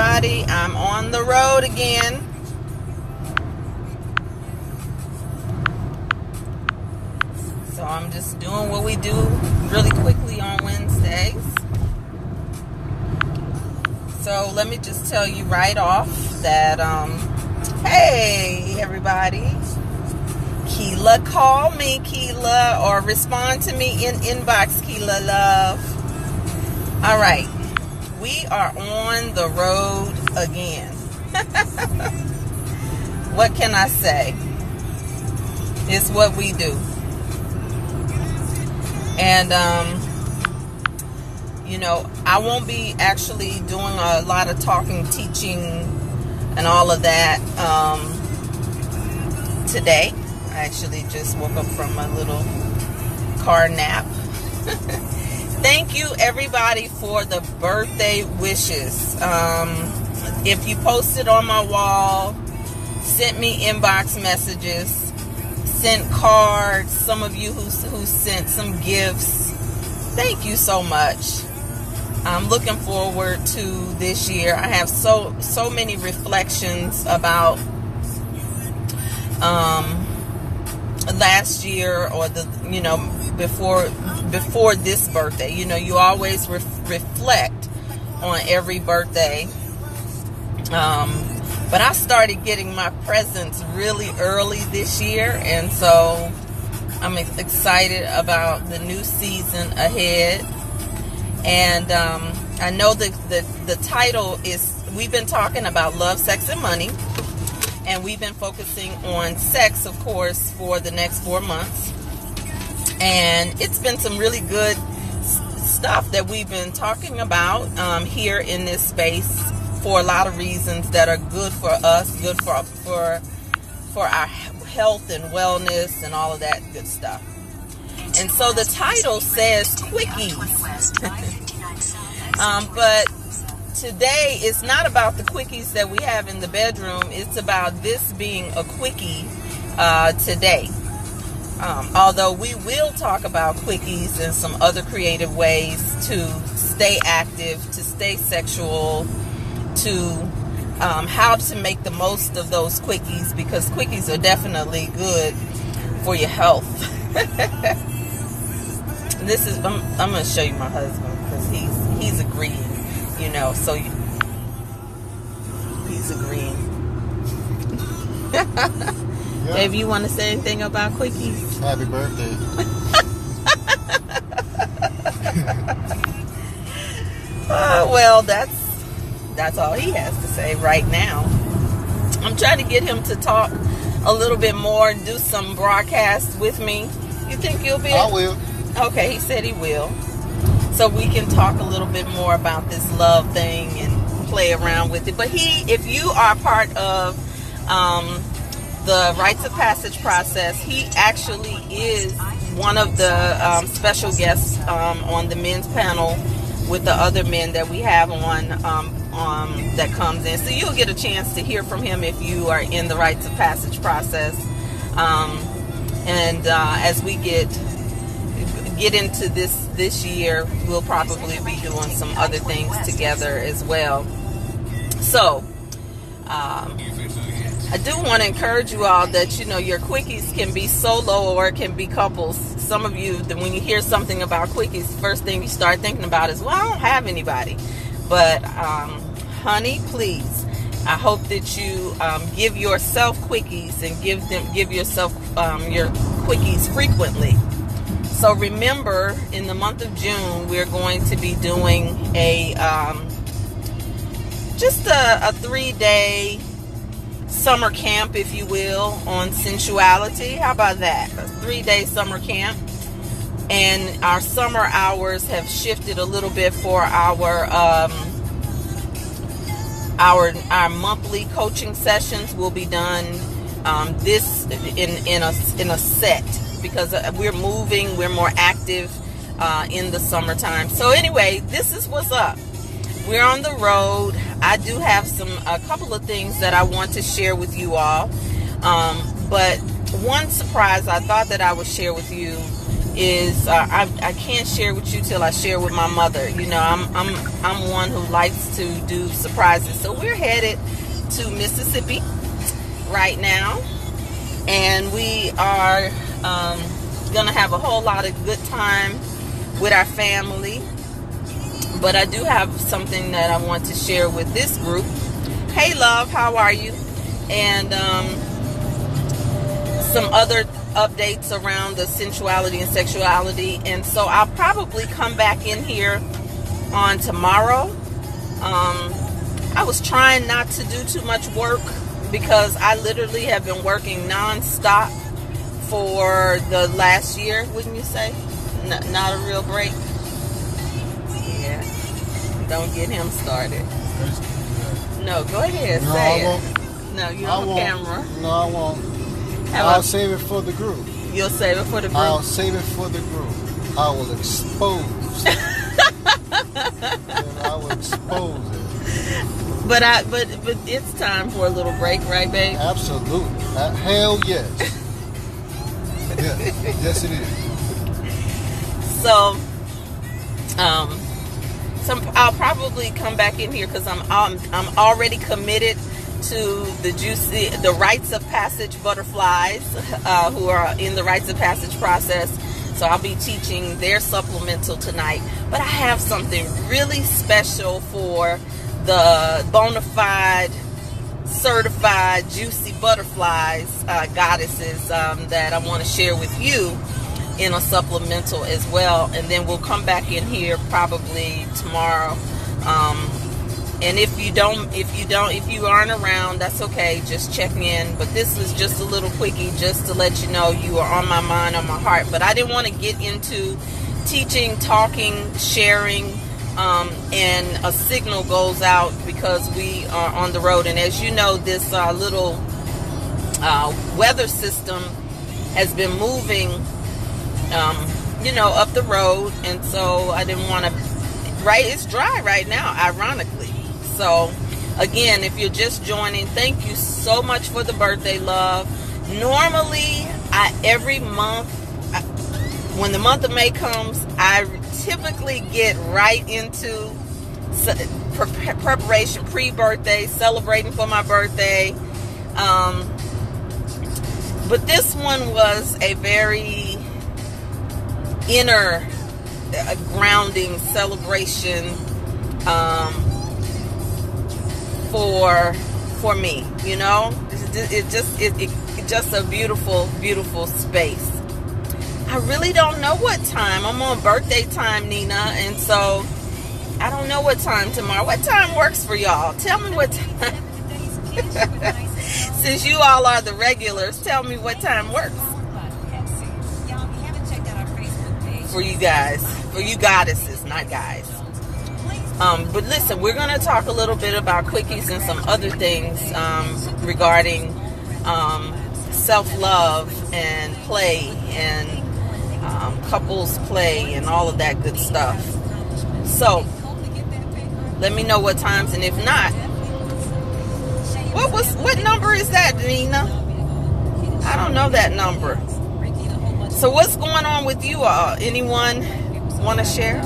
everybody. I'm on the road again. So I'm just doing what we do really quickly on Wednesdays. So let me just tell you right off that, hey everybody, Keela, call me, Keela, or respond to me in inbox, Keela love. All right, we are on the road again. What can I say? It's what we do. And, you know, I won't be actually doing a lot of talking, teaching, and all of that today. I actually just woke up from a little car nap. Thank you, everybody, for the birthday wishes. If you posted on my wall, sent me inbox messages, sent cards, some of you who sent some gifts, thank you so much. I'm looking forward to this year. I have so many reflections about last year, or before this birthday. You know, you always reflect on every birthday. But I started getting my presents really early this year, and so I'm excited about the new season ahead. And I know that the title is, we've been talking about love, sex, and money. And we've been focusing on sex, of course, for the next 4 months. And it's been some really good stuff that we've been talking about here in this space, for a lot of reasons that are good for us, good for our health and wellness and all of that good stuff. And so the title says Quickies. But today it's not about the quickies that we have in the bedroom. It's about this being a quickie today. Although we will talk about quickies and some other creative ways to stay active, to stay sexual, to how to make the most of those quickies, because quickies are definitely good for your health. This is, I'm going to show you my husband, because he's agreeing, you know, so he's agreeing. Yeah. Babe, you want to say anything about quickies? Happy birthday. Well, that's all he has to say right now. I'm trying to get him to talk a little bit more and do some broadcasts with me. You think you'll be? I will. Okay, he said he will. So we can talk a little bit more about this love thing and play around with it. But if you are part of the Rites of Passage process, he actually is one of the special guests on the men's panel with the other men that we have on that comes in. So you'll get a chance to hear from him if you are in the Rites of Passage process. And as we get into this year, we'll probably be doing some other things together as well. So I do want to encourage you all that, you know, your quickies can be solo or it can be couples. Some of you, when you hear something about quickies, the first thing you start thinking about is, well, I don't have anybody. But honey, please, I hope that you give yourself quickies and give yourself your quickies frequently. So remember, in the month of June, we're going to be doing just a 3-day summer camp, if you will, on sensuality. How about that? A 3-day summer camp. And our summer hours have shifted a little bit for our monthly coaching sessions. Will be done this in a set, because we're moving, we're more active in the summertime. So anyway, this is what's up. We're on the road. I do have a couple of things that I want to share with you all. But one surprise I thought that I would share with you is I can't share with you till I share with my mother. You know, I'm one who likes to do surprises. So we're headed to Mississippi right now, and we are gonna have a whole lot of good time with our family. But I do have something that I want to share with this group. Hey love, how are you? And some other updates around the sensuality and sexuality. And so I'll probably come back in here on tomorrow. I was trying not to do too much work because I literally have been working non-stop for the last year, wouldn't you say? Not a real break. Yeah. Don't get him started. No, go ahead. No, say I it. Won't. No, you're on camera. No, I won't. I'll save it for the group. You'll save it for the group? I'll save it for the group. I will expose it. And I will expose it. But it's time for a little break, right, babe? Absolutely. Hell yes. Yes, it is. So, I'll probably come back in here because I'm already committed to the rites of passage butterflies who are in the rites of passage process. So I'll be teaching their supplemental tonight. But I have something really special for the bona fide, certified, juicy butterflies, goddesses, that I want to share with you in a supplemental as well. And then we'll come back in here probably tomorrow. And if you aren't around, that's okay. Just check in. But this is just a little quickie just to let you know you are on my mind, on my heart. But I didn't want to get into teaching, talking, sharing, and a signal goes out because we are on the road. And as you know, this little weather system has been moving, up the road. And so I didn't want to, it's dry right now, ironically. So, again, if you're just joining, thank you so much for the birthday love. Normally, every month, when the month of May comes, I typically get right into preparation, pre-birthday, celebrating for my birthday. But this one was a very inner grounding celebration for me, it's just a beautiful space. I really don't know what time. I'm on birthday time, Nina, and so I don't know what time tomorrow. What time works for y'all? Tell me what time. Since you all are the regulars, tell me what time works for you guys, for you goddesses, not guys. But listen, we're going to talk a little bit about quickies and some other things regarding self-love and play and couples play and all of that good stuff. So let me know what times, and if not, what number is that, Nina? I don't know that number. So what's going on with you all? Anyone want to share?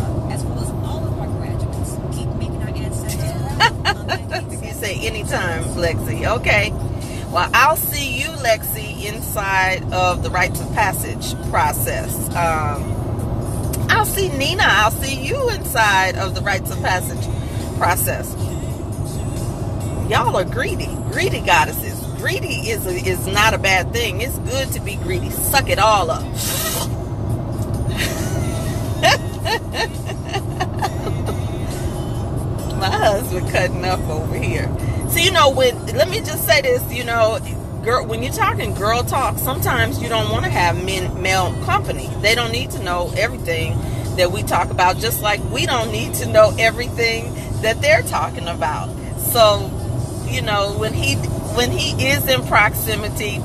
You say anytime, Lexi. Okay. Well, I'll see you, Lexi, inside of the rites of passage process. I'll see Nina. I'll see you inside of the rites of passage process. Y'all are greedy goddesses. Greedy is not a bad thing. It's good to be greedy. Suck it all up. My husband cutting up over here. So, let me just say this, girl, when you're talking girl talk, sometimes you don't want to have male company. They don't need to know everything that we talk about, just like we don't need to know everything that they're talking about. So, when he is in proximity,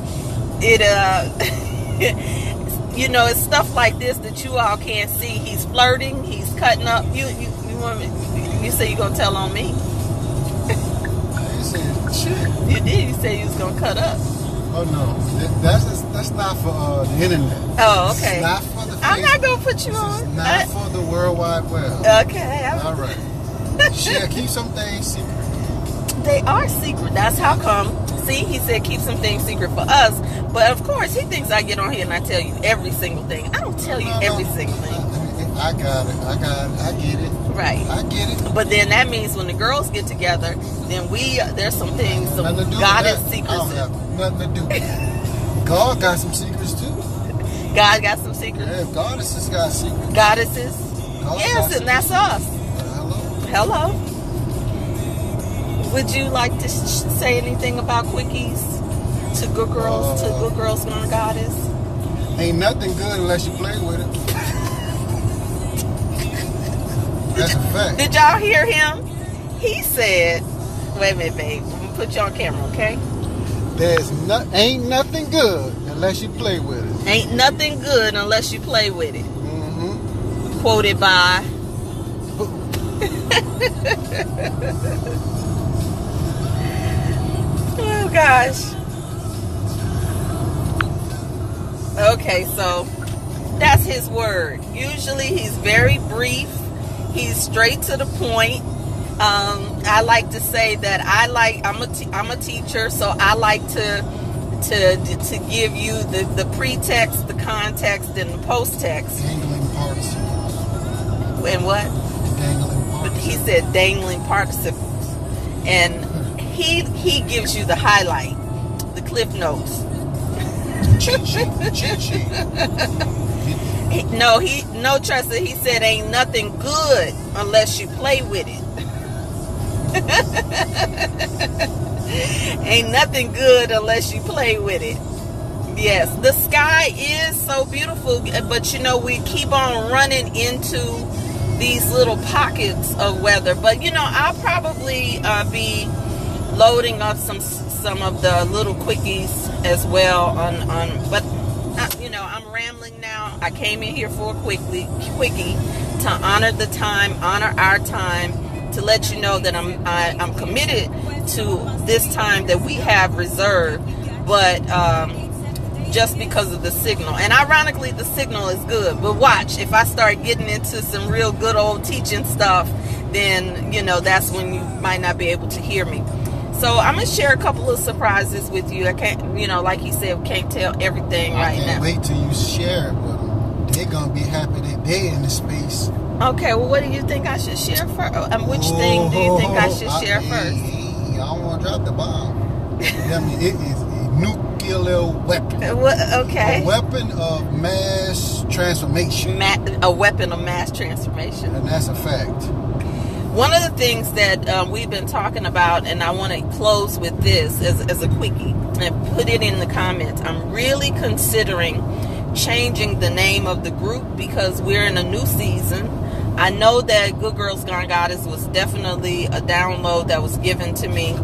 it's stuff like this that you all can't see. He's flirting, he's cutting up. You say you're gonna tell on me? I ain't saying shit. You did. You said you was gonna cut up. Oh no, that's just That's not for the internet. Oh, okay. It's not for the Facebook. I'm not going to put you This on. is not for the World Wide Web. Okay. All right. Share, keep some things secret. They are secret. That's how come. See, he said keep some things secret for us. But of course, he thinks I get on here and I tell you every single thing. I don't tell you every single thing. I got it. I get it. Right. I get it. But then that means when the girls get together, then there's some things, some goddess secrets. I don't have nothing to do with that. God got some secrets too. God got some secrets. Yeah, goddesses got secrets. Goddesses. God Yes, and that's us. Hello. Would you like to say anything about quickies to good girls, gone goddess? Ain't nothing good unless you play with it. That's a fact. Did y'all hear him? He said, wait a minute, babe. I'm going to put you on camera, okay? Ain't nothing good unless you play with it. Ain't nothing good unless you play with it. Mm-hmm. Quoted by... Oh, gosh. Okay, so that's his word. Usually he's very brief. He's straight to the point. I like to say that I'm a teacher, so I like to give you the pretext, the context, and the post-text. Dangling participles. And what? Dangling participles. He said dangling participles. And he gives you the highlight, the cliff notes. Cheat sheet. No, Tressa, he said ain't nothing good unless you play with it. Ain't nothing good unless you play with it. Yes, the sky is so beautiful, but we keep on running into these little pockets of weather. But I'll probably be loading up some of the little quickies as well but I'm rambling now. I came in here for a quickie to honor the time, honor our time, to let you know that I'm committed to this time that we have reserved, but just because of the signal. And ironically, the signal is good. But watch, if I start getting into some real good old teaching stuff, then that's when you might not be able to hear me. So I'm gonna share a couple of surprises with you. I can't, like he said, we can't tell everything right now. I can't wait till you share it with them. They're gonna be happy that they're in the space. Okay, well, what do you think I should share first? Which thing do you think I should share first? I don't want to drop the bomb. I mean, it is a nuclear weapon. Okay. A weapon of mass transformation. A weapon of mass transformation. And that's a fact. One of the things that we've been talking about, and I want to close with this as a quickie, and put it in the comments. I'm really considering changing the name of the group because we're in a new season. I know that Good Girls Gone Goddess was definitely a download that was given to me,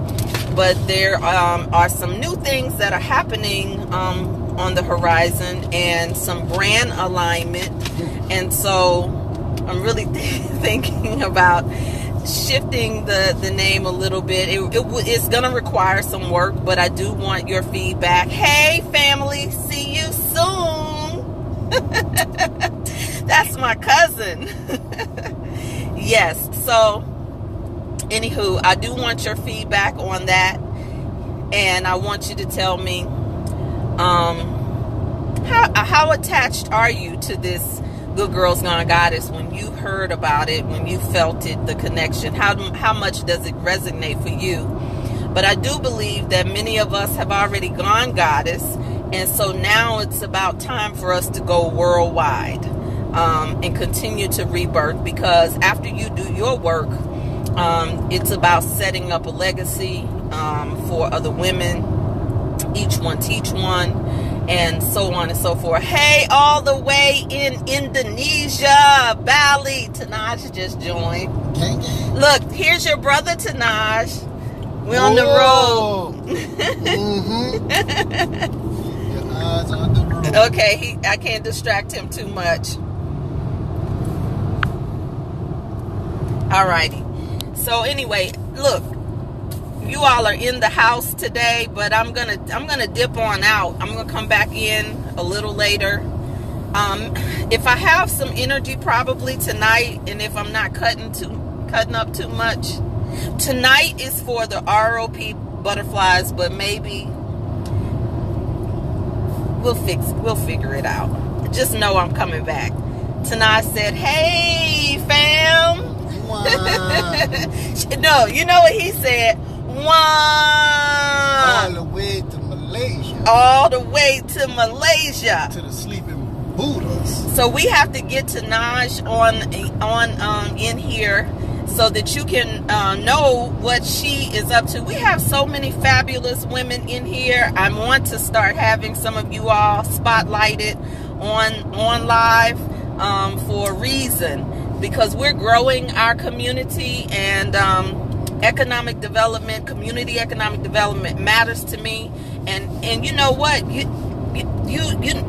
but there are some new things that are happening on the horizon and some brand alignment, and so I'm really thinking about shifting the name a little bit. It's gonna require some work, but I do want your feedback. Hey family, see you soon. That's my cousin. Yes, so anywho, I do want your feedback on that, and I want you to tell me how attached are you to this Good Girls Gone Goddess? When you heard about it, when you felt it, the connection, how much does it resonate for you? But I do believe that many of us have already gone goddess, and so now it's about time for us to go worldwide and continue to rebirth, because after you do your work, it's about setting up a legacy for other women, each one teach one, and so on and so forth. Hey, all the way in Indonesia, Bali, Tanaj just joined. Gang, gang. Look, here's your brother Tanaj. We're on the road. Mm-hmm. Your eyes on the road. Okay, I can't distract him too much. Alrighty. So anyway, look, you all are in the house today, but I'm gonna dip on out. I'm gonna come back in a little later. If I have some energy, probably tonight, and if I'm not cutting up too much, tonight is for the ROP butterflies, but maybe we'll figure it out. Just know I'm coming back. Tanai said, "Hey, fam." No, you know what he said? All the way to Malaysia. All the way to Malaysia. To the sleeping Buddhas. So we have to get Tanaj on in here so that you can know what she is up to. We have so many fabulous women in here. I want to start having some of you all spotlighted on live for a reason, because we're growing our community, and economic development, community economic development matters to me. And you know what? You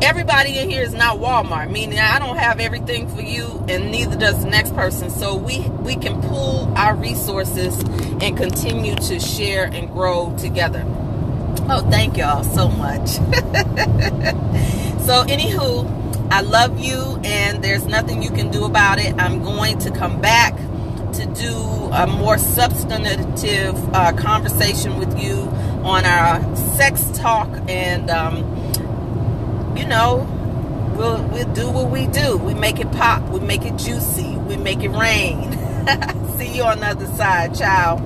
everybody in here is not Walmart, meaning I don't have everything for you, and neither does the next person. So we can pool our resources and continue to share and grow together. Oh, thank y'all so much. So anywho, I love you, and there's nothing you can do about it. I'm going to come back to do a more substantive conversation with you on our sex talk, and you know, we'll do what we do. We make it pop, we make it juicy, we make it rain. See you on the other side. Ciao.